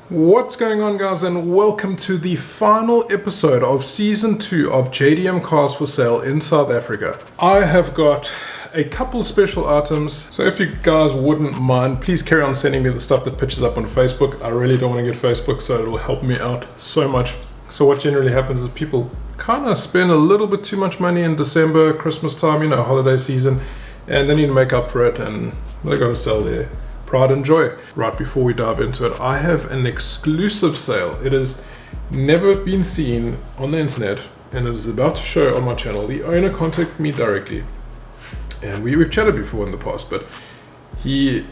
What's going on, guys, and welcome to the final episode of season 2 of JDM cars for sale in South Africa. I have got a couple special items, so if you guys wouldn't mind, please carry on sending me the stuff that pitches up on Facebook. I really don't want to get Facebook, so it'll help me out so much. So what generally happens is people kind of spend a little bit too much money in December, Christmas time, you know, holiday season, and they need to make up for it, and they got to sell their pride and joy. Right before we dive into it, I have an exclusive sale. It has never been seen on the internet, and it is about to show on my channel. The owner contacted me directly, and we've chatted before in the past, but he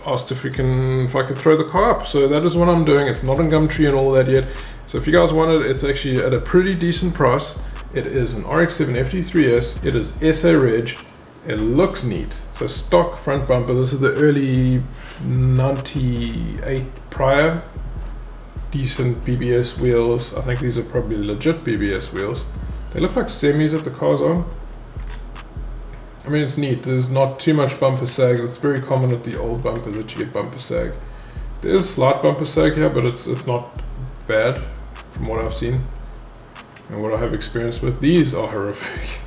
asked if I could throw the car up. So that is what I'm doing. It's not on Gumtree and all that yet. So if you guys want it, it's actually at a pretty decent price. It is an RX7 FD3S. It is SA Reg. It looks neat. So stock front bumper. This is the early 98 prior. Decent BBS wheels. I think these are probably legit BBS wheels. They look like semis that the car's on. I mean, it's neat. There's not too much bumper sag. It's very common with the old bumper that you get bumper sag. There's slight bumper sag here, but it's not bad from what I've seen and what I have experienced with. These are horrific.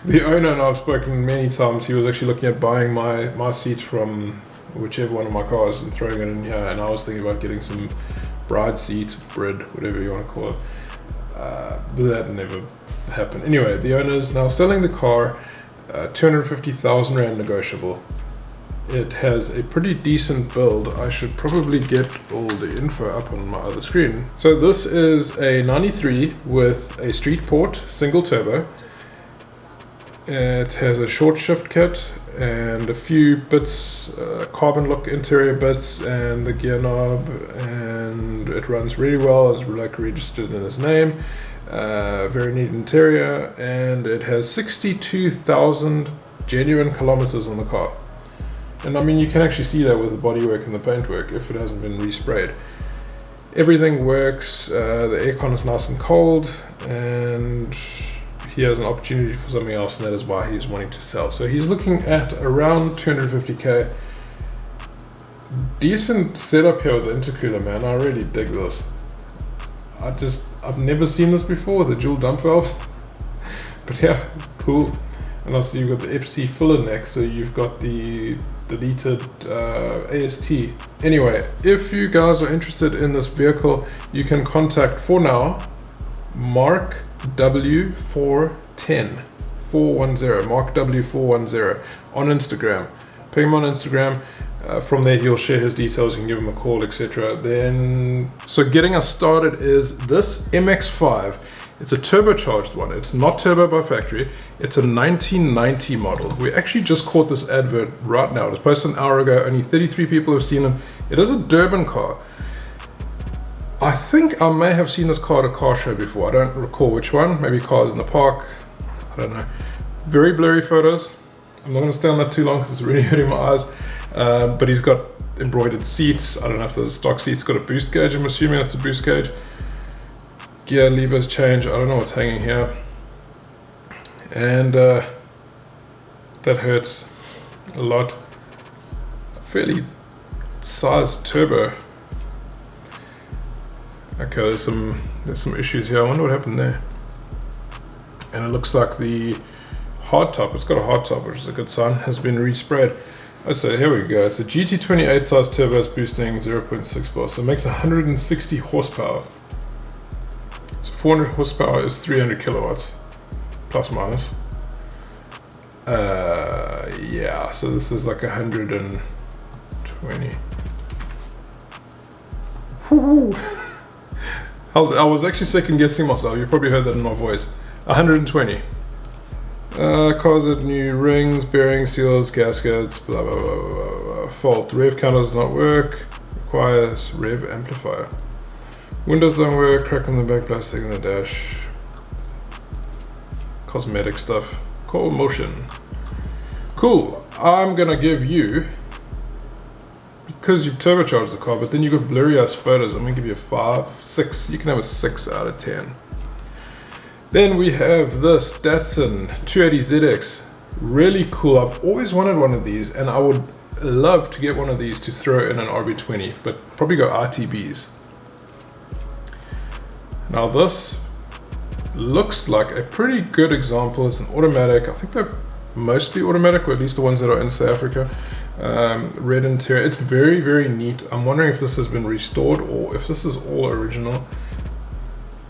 The owner and I've spoken many times. He was actually looking at buying my seat from whichever one of my cars and throwing it in here, and I was thinking about getting some bride seat, bread, whatever you want to call it, but that never happened. Anyway, the owner is now selling the car, 250,000 Rand negotiable. It has a pretty decent build. I should probably get all the info up on my other screen. So this is a 93 with a street port, single turbo. It has a short shift kit and a few bits, carbon look interior bits and the gear knob, and it runs really well. It's like registered in its name. Very neat interior, and it has 62,000 genuine kilometers on the car. And I mean, you can actually see that with the bodywork and the paintwork if it hasn't been resprayed. Everything works. The aircon is nice and cold, and he has an opportunity for something else, and that is why he's wanting to sell. So he's looking at around 250k. Decent setup here with the intercooler, man. I really dig this. I've never seen this before with a dual dump valve, but yeah, cool. And also you've got the FC filler neck, so you've got the deleted AST. Anyway, if you guys are interested in this vehicle, you can contact, for now, Mark W410 410, Mark W410 on Instagram. Ping him on Instagram. From there he'll share his details, you can give him a call, etc. Then, so getting us started is this MX-5. It's a turbocharged one. It's not turbo by factory. It's a 1990 model. We actually just caught this advert right now. It was posted an hour ago. Only 33 people have seen it. It is a Durban car. I think I may have seen this car at a car show before. I don't recall which one. Maybe Cars in the Park. I don't know. Very blurry photos. I'm not going to stay on that too long because it's really hurting my eyes. But he's got embroidered seats. I don't know if there's a stock seat. It's got a boost gauge. I'm assuming it's a boost gauge. Gear levers change. I don't know what's hanging here. And that hurts a lot. Fairly sized turbo. Okay, there's some issues here. I wonder what happened there. And it looks like the hard top, it's got a hard top, which is a good sign, has been resprayed. So here we go. It's a GT28 size turbo. It's boosting 0.6 bar, so it makes 160 horsepower. So 400 horsepower is 300 kilowatts, plus minus. Yeah, so this is like 120. Woo-hoo. I was actually second guessing myself. You probably heard that in my voice. 120. Cars with new rings, bearings, seals, gaskets, blah blah blah blah blah. Fault. Rev counter does not work. Requires rev amplifier. Windows don't work. Crack on the back, plastic in the dash. Cosmetic stuff. Core motion. Cool. I'm gonna give you, because you've turbocharged the car, but then you've got blurry ass photos, I'm gonna give you a 5, 6. You can have a 6 out of 10. Then we have this Datsun 280ZX. Really cool. I've always wanted one of these, and I would love to get one of these to throw in an RB20, but probably go RTBs. Now this looks like a pretty good example. It's an automatic. I think they're mostly automatic, or at least the ones that are in South Africa. Red interior. It's very, very neat. I'm wondering if this has been restored or if this is all original.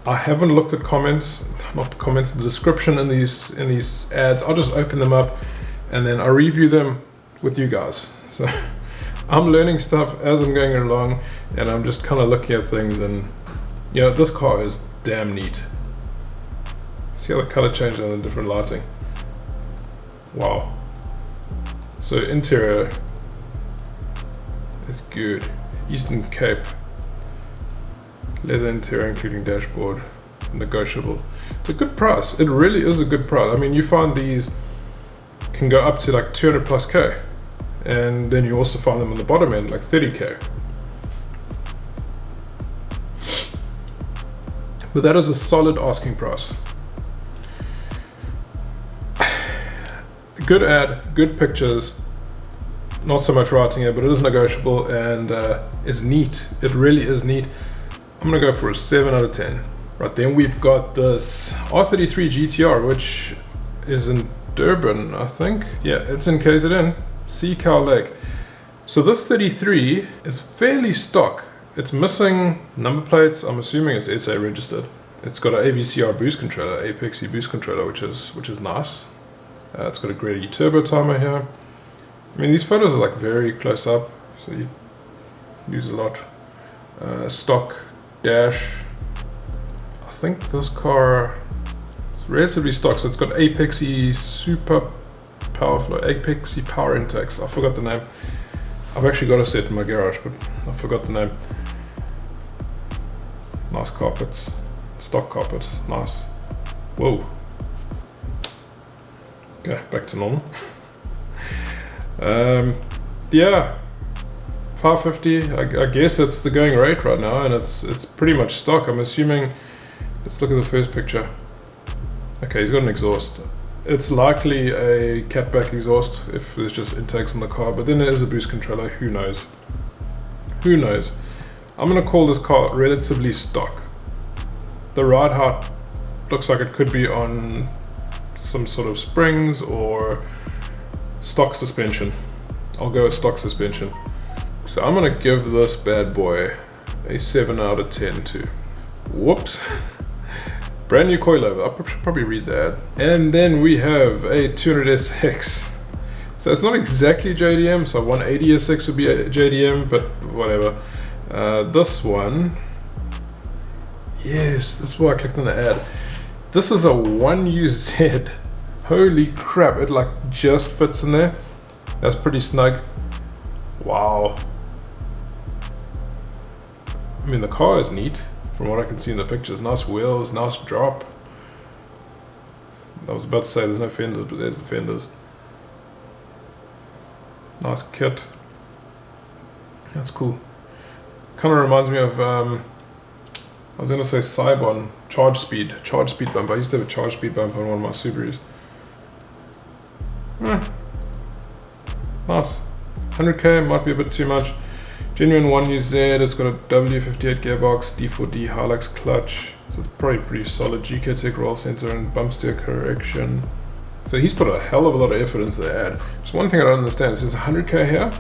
I haven't looked at comments, not the comments, the description in these ads. I'll just open them up and then I review them with you guys. So I'm learning stuff as I'm going along, and I'm just kind of looking at things, and you know, this car is damn neat. See how the color changes on the different lighting. Wow. So interior is good. Eastern Cape. Leather interior including dashboard. Negotiable. It's a good price. It really is a good price. I mean, you find these can go up to like 200 plus K. And then you also find them on the bottom end like 30K. But that is a solid asking price. Good ad, good pictures, not so much writing here, but it is negotiable and is neat. It really is neat. I'm gonna go for a 7 out of 10. Right, then we've got this R33 GTR, which is in Durban, I think. Yeah, it's in KZN, Sea Cow Lake. So this 33 is fairly stock. It's missing number plates. I'm assuming it's SA registered. It's got an AVCR boost controller, Apexy boost controller, which is nice. It's got a Grady turbo timer here. I mean, these photos are like very close up, so you use a lot. Stock dash. I think this car is relatively stock, so it's got Apexy super power flow, Apexy power intakes. I forgot the name. I've actually got a set in my garage, but I forgot the name. Nice carpets, stock carpets, nice. Whoa. Okay, back to normal. Yeah, 550. I guess it's the going rate right now, and it's pretty much stock. I'm assuming. Let's look at the first picture. Okay, he's got an exhaust. It's likely a catback exhaust if there's just intakes in the car, but then there is a boost controller. Who knows? Who knows? I'm gonna call this car relatively stock. The ride height looks like it could be on some sort of springs or stock suspension. I'll go with stock suspension. So I'm gonna give this bad boy a 7 out of 10 too. Whoops. Brand new coilover. I should probably read that. And then we have a 200SX. So it's not exactly JDM, so 180SX would be a JDM, but whatever. This one, yes, this is why I clicked on the ad. This is a 1UZ. Holy crap, it like just fits in there. That's pretty snug. Wow. I mean, the car is neat from what I can see in the pictures. Nice wheels, nice drop. I was about to say there's no fenders, but there's the fenders. Nice kit. That's cool. Kind of reminds me of, I was going to say Cybon, charge speed bump. I used to have a charge speed bump on one of my Subarus. Nice. 100k might be a bit too much. Genuine 1UZ, it's got a W58 gearbox, D4D Hilux clutch. So it's probably pretty solid. GK Tech roll center and bump steer correction. So he's put a hell of a lot of effort into the ad. Just one thing I don't understand, it says 100k here,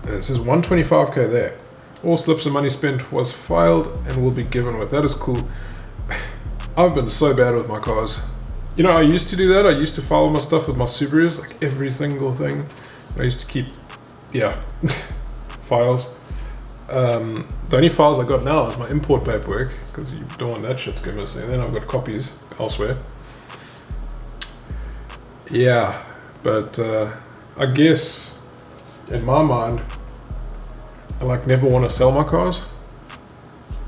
and it says 125k there. All slips and money spent was filed and will be given with. That is cool. I've been so bad with my cars. You know, I used to do that. I used to file my stuff with my Subarus, like every single thing. I used to keep, yeah, files. The only files I got now is my import paperwork, because you don't want that shit to go missing. And then I've got copies elsewhere. Yeah, but I guess in my mind, I like never want to sell my cars.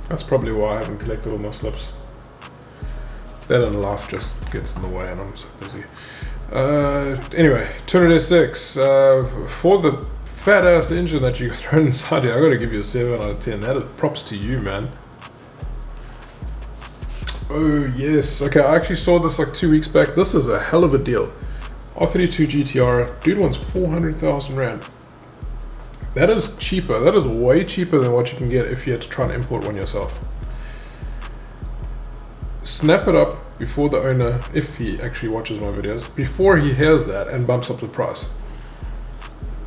That's probably why I haven't collected all my slips. That and life just gets in the way and I'm so busy. Anyway, 200SX, for the fat ass engine that you thrown inside here, I gotta give you a 7 out of 10. That is props to you, man. Oh yes, okay, I actually saw this like 2 weeks back. This is a hell of a deal. R32 GTR, dude wants 400,000 Rand. That is cheaper. That is way cheaper than what you can get if you had to try and import one yourself. Snap it up before the owner, if he actually watches my videos, before he hears that and bumps up the price.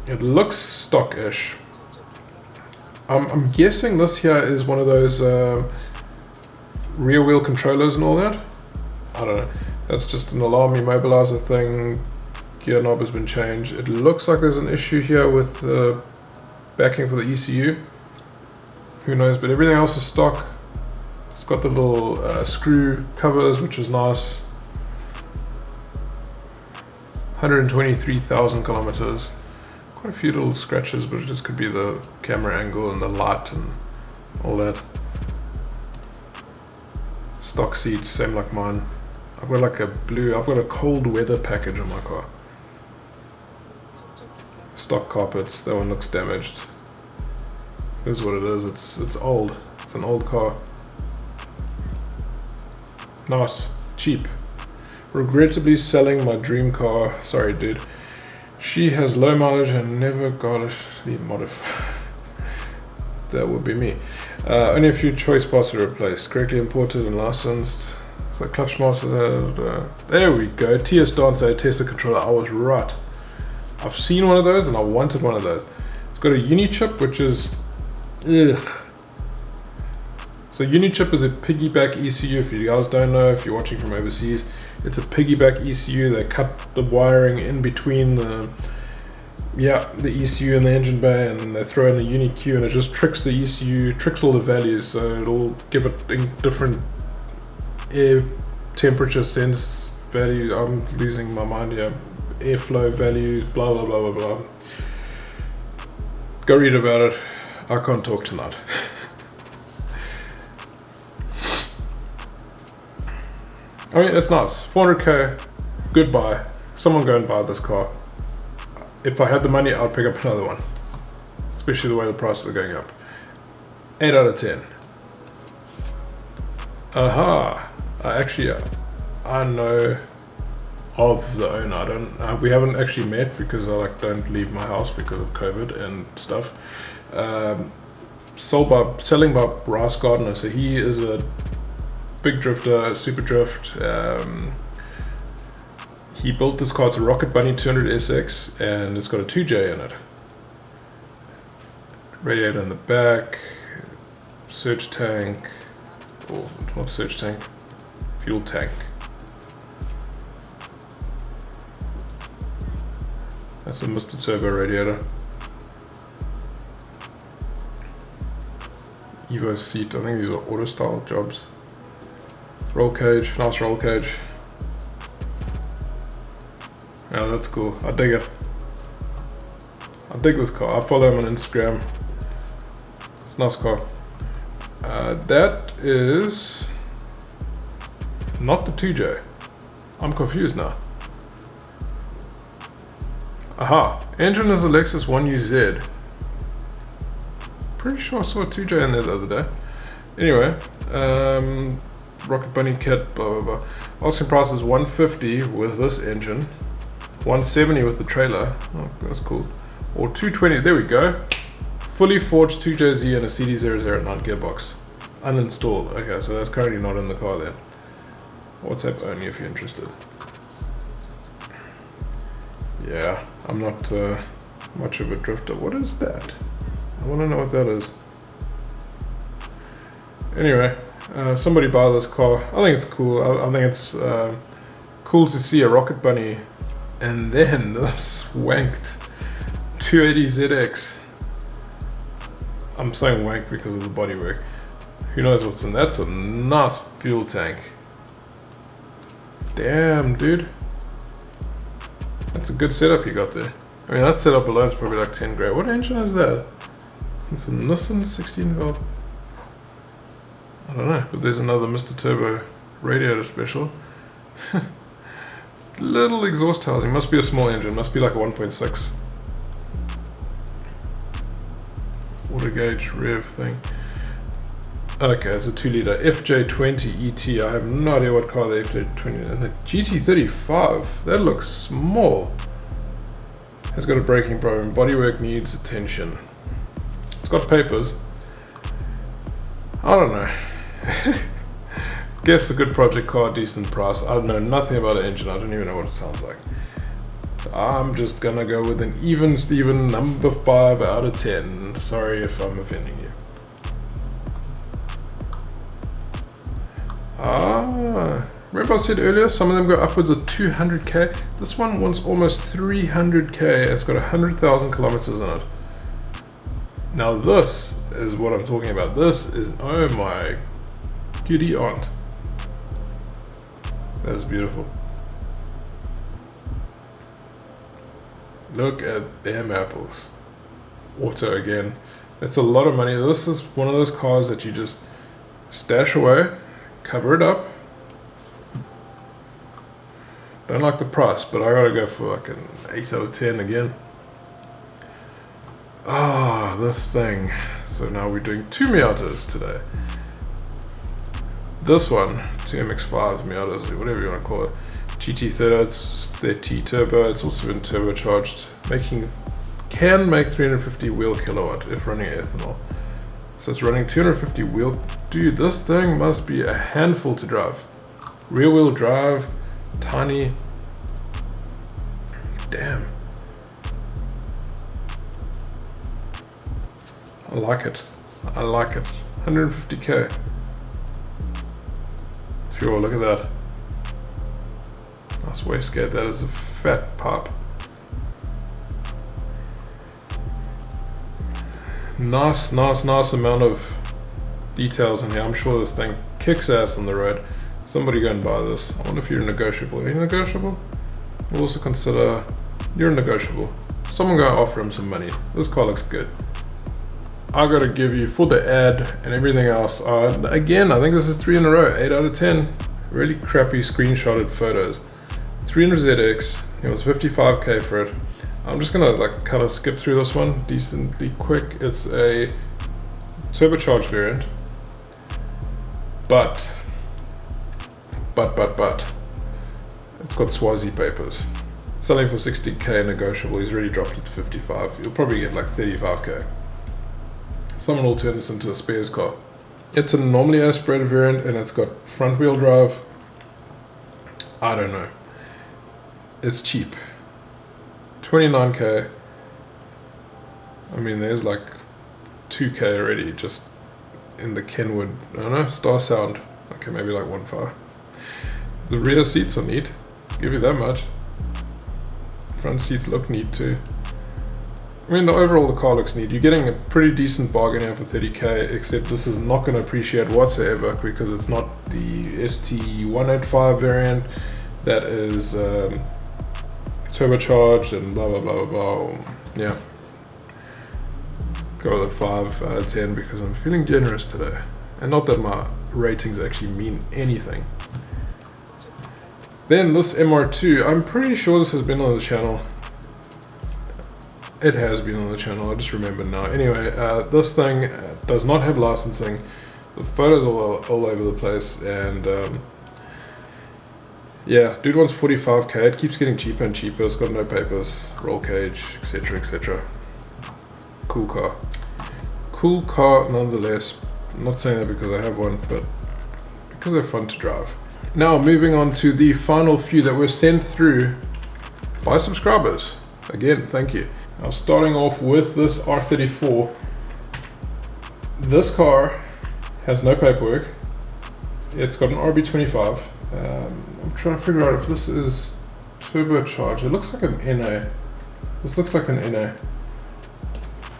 It looks stock-ish. I'm guessing this here is one of those rear wheel controllers and all that. I don't know. That's just an alarm immobilizer thing. Gear knob has been changed. It looks like there's an issue here with the backing for the ECU. Who knows, but everything else is stock. It's got the little screw covers, which is nice. 123,000 kilometers. Quite a few little scratches, but it just could be the camera angle and the light and all that. Stock seats, same like mine. I've got like I've got a cold weather package on my car. Stock carpets, that one looks damaged. This is what it is, it's old. It's an old car. Nice, cheap. Regrettably selling my dream car. Sorry dude. She has low mileage and never got it modified. That would be me. Only a few choice parts are replaced. Correctly imported and licensed. So clutch master. There we go. TS Dancer Tesla controller. I was right. I've seen one of those and I wanted one of those. It's got a Unichip, which is ugh. So Unichip is a piggyback ECU. If you guys don't know, if you're watching from overseas, it's a piggyback ECU. They cut the wiring in between the ECU and the engine bay, and they throw in a UniQ, and it just tricks the ECU, tricks all the values. So it'll give it different air temperature sense value. I'm losing my mind here. Airflow values, blah blah blah blah blah. Go read about it. I can't talk tonight. I mean, it's nice. 400k, goodbye. Someone go and buy this car. If I had the money, I'd pick up another one. Especially the way the prices are going up. 8 out of 10. Aha. I know of the owner. We haven't actually met because I don't leave my house because of COVID and stuff. Selling by Rice Gardner. So he is a big drifter, super drift. He built this car. It's a Rocket Bunny 200 SX, and it's got a 2J in it. Radiator in the back, search tank, or not search tank, fuel tank. That's a Mr. Turbo radiator. Evo seat. I think these are auto style jobs. Roll cage, nice roll cage. Yeah, that's cool. I dig it. I dig this car. I follow him on Instagram. It's a nice car. That is not the 2J. I'm confused now. Aha. Engine is a Lexus 1UZ. Pretty sure I saw a 2J in there the other day. Anyway, Rocket Bunny kit, blah blah blah. Asking price is 150 with this engine, 170 with the trailer. Oh, that's cool. Or 220. There we go. Fully forged 2JZ and a CD009 gearbox. Uninstalled. Okay, so that's currently not in the car then. WhatsApp only if you're interested. Yeah, I'm not much of a drifter. What is that? I want to know what that is. Anyway. Somebody buy this car. I think it's cool. I think it's cool to see a Rocket Bunny, and then this wanked 280ZX. I'm saying wank because of the bodywork. Who knows what's in that? That's a nice fuel tank. Damn, dude. That's a good setup you got there. I mean, that setup alone is probably like 10 grand. What engine is that? It's a Nissan 16 valve. I don't know, but there's another Mr. Turbo radiator special. Little exhaust housing, must be a small engine, must be like a 1.6. Water gauge rev thing. Okay, it's a 2-liter FJ20 ET. I have no idea what car the FJ20 is. And the GT35, that looks small. Has got a braking problem. Bodywork needs attention. It's got papers. I don't know. Guess a good project car, decent price. I don't know nothing about the engine. I don't even know what it sounds like. So I'm just gonna go with an even Steven number 5 out of 10. Sorry if I'm offending you. Remember I said earlier, some of them go upwards of 200k. This one wants almost 300k. It's got 100,000 kilometers in it. Now this is what I'm talking about. This is, oh my giddy aunt. That is beautiful. Look at them apples. Auto again. It's a lot of money. This is one of those cars that you just stash away, cover it up. Don't like the price, but I gotta go for like an 8 out of 10 again. Ah, this thing. So now we're doing 2 Miatas today. This one, 2 MX-5s, Miatas, whatever you want to call it. GT30, it's their T turbo. It's also been turbocharged, can make 350 wheel kilowatt if running ethanol. So it's running 250 wheel. Dude, this thing must be a handful to drive. Rear wheel drive, tiny. Damn. I like it. I like it. 150k. Sure, look at that. Nice wastegate. That is a fat pipe. Nice amount of details in here. I'm sure this thing kicks ass on the road. Somebody go and buy this. I wonder if you're negotiable. Are you negotiable? We'll also consider you're negotiable. Someone go offer him some money. This car looks good. I gotta give you, for the ad and everything else, again, I think this is 3 in a row, 8 out of 10. Really crappy screenshotted photos. 300ZX, it was 55k for it. I'm just gonna like kind of skip through this one decently quick. It's a turbocharged variant, but it's got Swazi papers. Selling for 60k negotiable. He's already dropped it to 55. You'll probably get like 35k. Someone will turn this into a spares car. It's a normally aspirated variant and it's got front wheel drive. I don't know. It's cheap. 29k. I mean, there's like 2k already just in the Kenwood. I don't know, Star Sound. Okay, maybe like 1.5. The rear seats are neat. Give you that much. Front seats look neat too. I mean, overall the car looks neat. You're getting a pretty decent bargain here for 30k, except this is not going to appreciate whatsoever because it's not the ST185 variant that is turbocharged and blah blah blah blah blah. Yeah. Go with a 5 out of 10 because I'm feeling generous today. And not that my ratings actually mean anything. Then this MR2, I'm pretty sure this has been on the channel. It has been on the channel, I just remember now. Anyway, this thing does not have licensing. The photos are all over the place, and yeah, dude wants 45k. It keeps getting cheaper and cheaper. It's got no papers, roll cage, etc, etc. Cool car. Cool car nonetheless. I'm not saying that because I have one, but because they're fun to drive. Now moving on to the final few that were sent through by subscribers. Again, thank you. Now starting off with this R34. This car has no paperwork. It's got an RB25. I'm trying to figure out if this is turbocharged. It looks like an NA. This looks like an NA.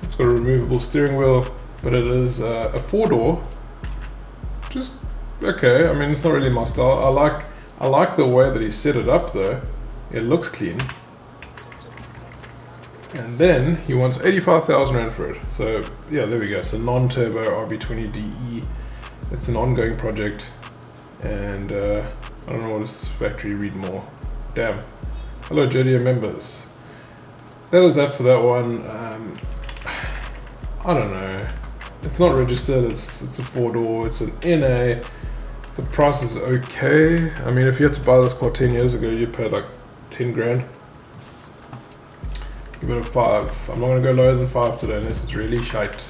It's got a removable steering wheel, but it is a 4-door. Just okay. I mean, it's not really my style. I like the way that he set it up though. It looks clean. And then he wants 85,000 Rand for it. So yeah, there we go. It's a non-turbo RB20DE. It's an ongoing project, and I don't know what is factory read more. Damn. Hello JDM members. That was that for that one. I don't know. It's not registered. It's a 4-door. It's an NA. The price is okay. I mean, if you had to buy this car 10 years ago, you paid like 10 grand. Give it a 5. I'm not going to go lower than 5 today unless it's really shite.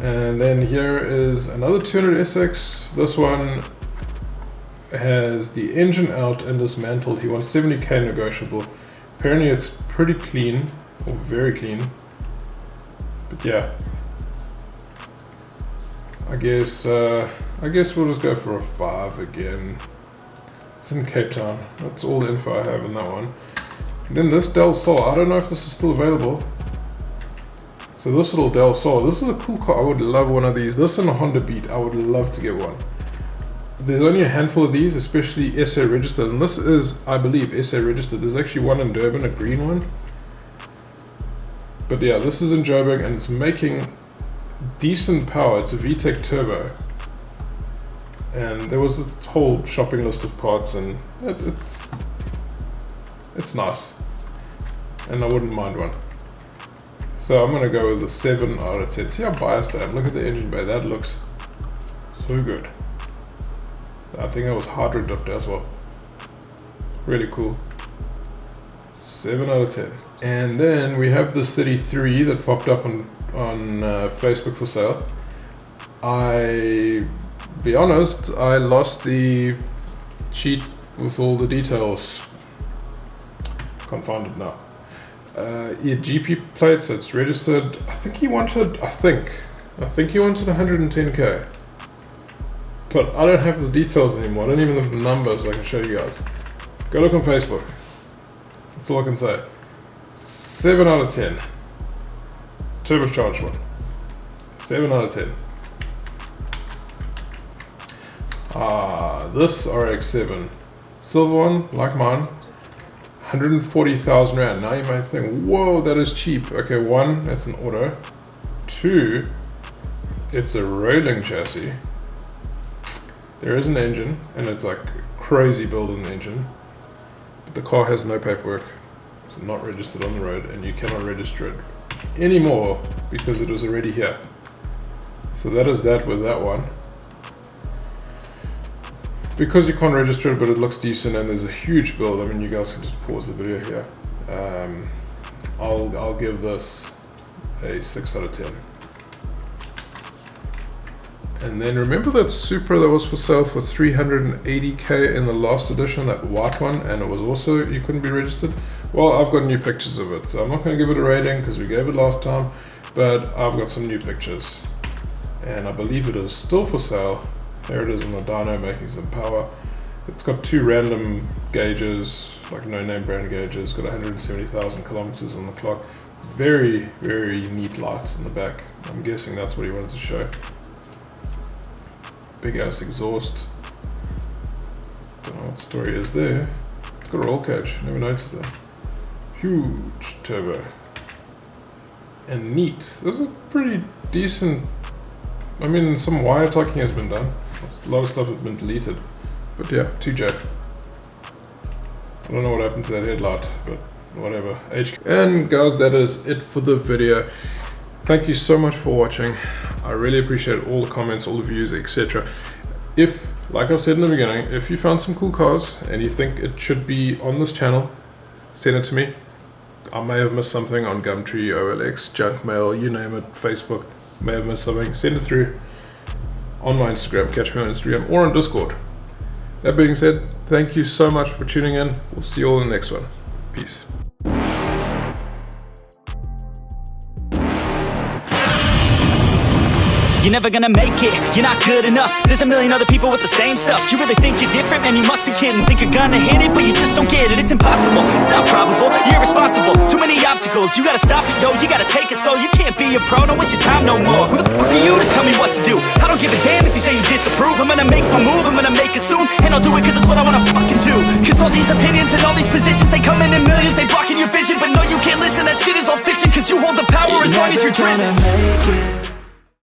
And then here is another 200 SX. This one has the engine out and dismantled. He wants 70k negotiable. Apparently it's pretty clean, or very clean. But yeah, I guess we'll just go for a 5 again. It's in Cape Town. That's all the info I have on that one. And then this Del Sol, I don't know if this is still available. So this little Del Sol, this is a cool car. I would love one of these. This and a Honda Beat, I would love to get one. There's only a handful of these, especially SA registered, and this is, I believe, SA registered. There's actually one in Durban, a green one. But yeah, this is in Joburg and it's making decent power. It's a VTEC turbo. And there was this whole shopping list of parts, and it's nice. And I wouldn't mind one. So I'm gonna go with a 7 out of 10. See how biased I am. Look at the engine bay. That looks so good. I think I was hardware dipped as well. Really cool. 7 out of 10. And then we have this 33 that popped up on Facebook for sale. Be honest, I lost the sheet with all the details. Can't find it now. Yeah, GP plates, it's registered. I think he wanted 110k. But I don't have the details anymore. I don't even have the numbers I can show you guys. Go look on Facebook. That's all I can say. 7 out of 10. Turbocharged one. 7 out of 10. This RX7. Silver one, like mine. 140,000 Rand. Now you might think, whoa, that is cheap. Okay, 1, that's an auto. 2, it's a rolling chassis. There is an engine, and it's like crazy build in the engine. But the car has no paperwork. It's not registered on the road, and you cannot register it anymore because it is already here. So that is that with that one. Because you can't register it, but it looks decent and there's a huge build. I mean, you guys can just pause the video here. I'll give this a 6 out of 10. And then remember that Supra that was for sale for 380k in the last edition, that white one, and it was also, you couldn't be registered? Well, I've got new pictures of it, so I'm not going to give it a rating because we gave it last time, but I've got some new pictures. And I believe it is still for sale. There it is in the dyno making some power. It's got 2 random gauges, like no name brand gauges, got 170,000 kilometers on the clock. Very, very neat lights in the back. I'm guessing that's what he wanted to show. Big ass exhaust. Don't know what story is there. It's got a roll cage, never noticed that. Huge turbo. And neat. This is a pretty decent, I mean, some wire tucking has been done. A lot of stuff has been deleted. But yeah, 2J. I don't know what happened to that headlight, but whatever. And guys, that is it for the video. Thank you so much for watching. I really appreciate all the comments, all the views, etc. If, like I said in the beginning, if you found some cool cars and you think it should be on this channel, send it to me. I may have missed something on Gumtree, OLX, junk mail, you name it, Facebook. May have missed something. Send it through on my Instagram, catch me on Instagram or on Discord. That being said, thank you so much for tuning in. We'll see you all in the next one. Peace. You're never gonna make it, you're not good enough. There's a million other people with the same stuff. You really think you're different? Man, you must be kidding. Think you're gonna hit it, but you just don't get it. It's impossible, it's not probable, you're irresponsible. Too many obstacles, you gotta stop it, yo. You gotta take it slow, you can't be a pro. Don't waste your time no more. Who the fuck are you to tell me what to do? I don't give a damn if you say you disapprove. I'm gonna make my move, I'm gonna make it soon. And I'll do it cause it's what I wanna fucking do. Cause all these opinions and all these positions, they come in millions, they blocking your vision. But no, you can't listen, that shit is all fiction. Cause you hold the power as long as you're dreaming.